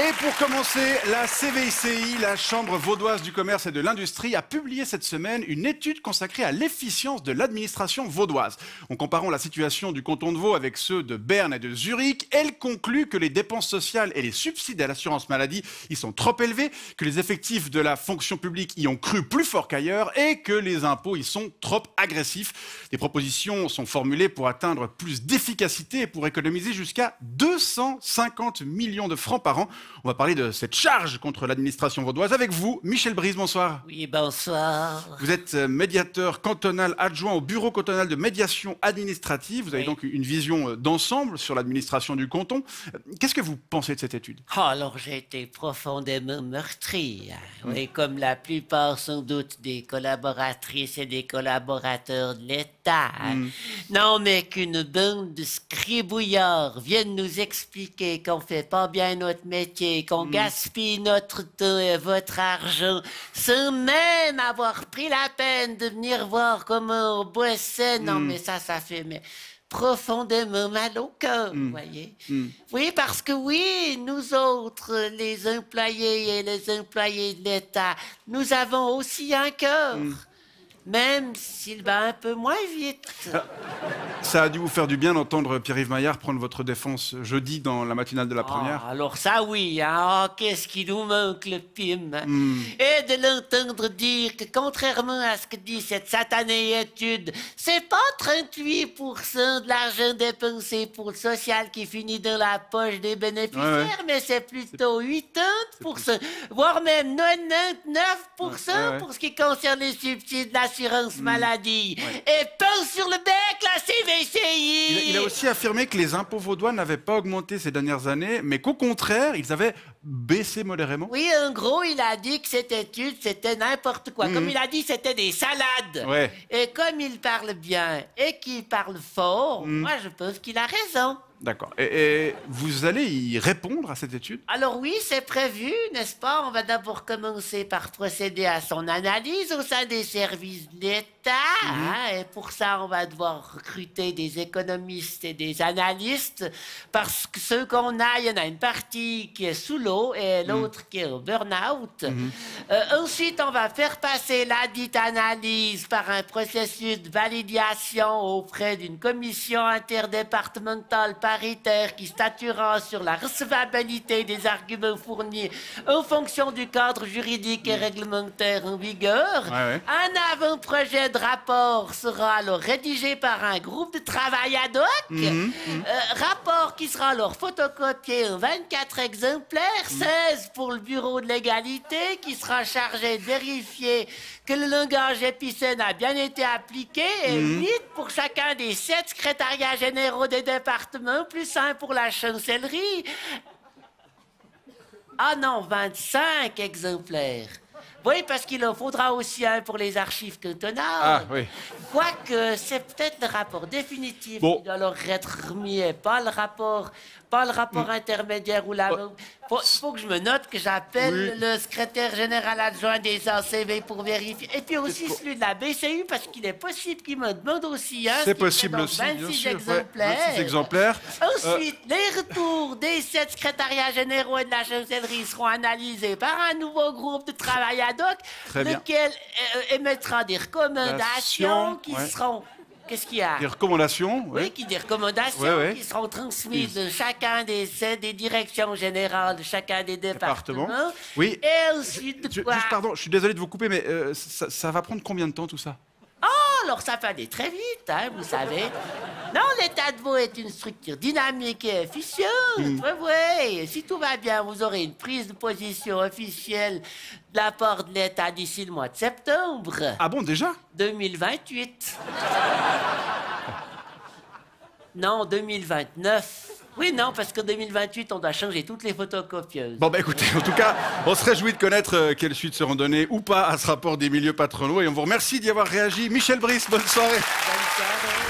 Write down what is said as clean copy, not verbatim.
Et pour commencer, la CVICI, la Chambre vaudoise du commerce et de l'industrie, a publié cette semaine une étude consacrée à l'efficience de l'administration vaudoise. En comparant la situation du canton de Vaud avec ceux de Berne et de Zurich, elle conclut que les dépenses sociales et les subsides à l'assurance maladie y sont trop élevés, que les effectifs de la fonction publique y ont cru plus fort qu'ailleurs et que les impôts y sont trop agressifs. Des propositions sont formulées pour atteindre plus d'efficacité et pour économiser jusqu'à 250 millions de francs par an. On va parler de cette charge contre l'administration vaudoise avec vous, Michel Brice, bonsoir. Oui, bonsoir. Vous êtes médiateur cantonal adjoint au bureau cantonal de médiation administrative. Vous avez donc une vision d'ensemble sur l'administration du canton. Qu'est-ce que vous pensez de cette étude? Oh, alors j'ai été profondément meurtri. Oui, comme la plupart sans doute des collaboratrices et des collaborateurs de l'État. Non, mais qu'une bande de scribouillards vienne nous expliquer qu'on fait pas bien notre métier, qu'on gaspille notre temps et votre argent, sans même avoir pris la peine de venir voir comment on bossait. Non, mais ça fait profondément mal au cœur, vous voyez. Oui, parce que oui, nous autres, les employés et les employés de l'État, nous avons aussi un cœur. Même s'il va un peu moins vite. Ça a dû vous faire du bien d'entendre Pierre-Yves Maillard prendre votre défense jeudi dans la matinale de la première. Alors ça oui, hein. Oh, qu'est-ce qui nous manque le PIM. Et de l'entendre dire que contrairement à ce que dit cette satanée étude, c'est pas 38% de l'argent dépensé pour le social qui finit dans la poche des bénéficiaires, mais c'est plutôt 80%, voire même 99% pour ce qui concerne les subsides de l'assurance maladie. Et pince sur le bec, la CVCI. Il a aussi affirmé que les impôts vaudois n'avaient pas augmenté ces dernières années, mais qu'au contraire, ils avaient baissé modérément. Oui, en gros, il a dit que cette étude, c'était n'importe quoi. Comme il a dit, c'était des salades. Ouais. Et comme il parle bien et qu'il parle fort, moi, je pense qu'il a raison. D'accord. Et vous allez y répondre à cette étude? Alors oui, c'est prévu, n'est-ce pas? On va d'abord commencer par procéder à son analyse au sein des services de l'État. Et pour ça, on va devoir recruter des économistes et des analystes, parce que ceux qu'on a, il y en a une partie qui est sous l'eau et l'autre qui est au burn-out. Ensuite, on va faire passer la dite analyse par un processus de validation auprès d'une commission interdépartementale paritaire qui statuera sur la recevabilité des arguments fournis en fonction du cadre juridique et réglementaire en vigueur. Un avant-projet de rapport sera alors rédigé par un groupe de travail ad hoc. Rapport qui sera alors photocopié en 24 exemplaires, 16 pour le bureau de l'égalité qui sera chargé de vérifier que le langage épicène a bien été appliqué et 8 pour chacun des 7 secrétariats généraux des départements, plus 1 pour la chancellerie. Ah non, 25 exemplaires. Oui, parce qu'il en faudra aussi un pour les archives cantonales. Ah, oui. Quoique, c'est peut-être le rapport définitif qui doit leur être remis et pas le rapport intermédiaire ou la... Faut que je me note que j'appelle le secrétaire général adjoint des ACV pour vérifier. Et puis aussi celui de la BCU, parce qu'il est possible qu'il me demande aussi un. C'est possible aussi, 26 bien sûr. exemplaires. 26 exemplaires. Ensuite, les retours des 7 secrétariats généraux et de la chancellerie seront analysés par un nouveau groupe de travail ad hoc, lequel émettra des recommandations qui seront... Qu'est-ce qu'il y a? Des recommandations. Des recommandations qui seront transmises de chacun des directions générales de chacun des départements. Oui. Et ensuite quoi? Juste, pardon, je suis désolé de vous couper, mais ça va prendre combien de temps tout ça? Oh, alors ça peut aller très vite, hein, vous savez. Non, l'État de Vaud est une structure dynamique et efficiente. Oui. Si tout va bien, vous aurez une prise de position officielle de la part de l'État d'ici le mois de septembre. Ah bon, déjà? 2028. Non, 2029. Oui, non, parce qu'en 2028, on doit changer toutes les photocopieuses. Bon, bah écoutez, en tout cas, on se réjouit de connaître quelles suites seront données ou pas à ce rapport des milieux patronaux. Et on vous remercie d'y avoir réagi. Michel Brice, bonne soirée. Bonne soirée.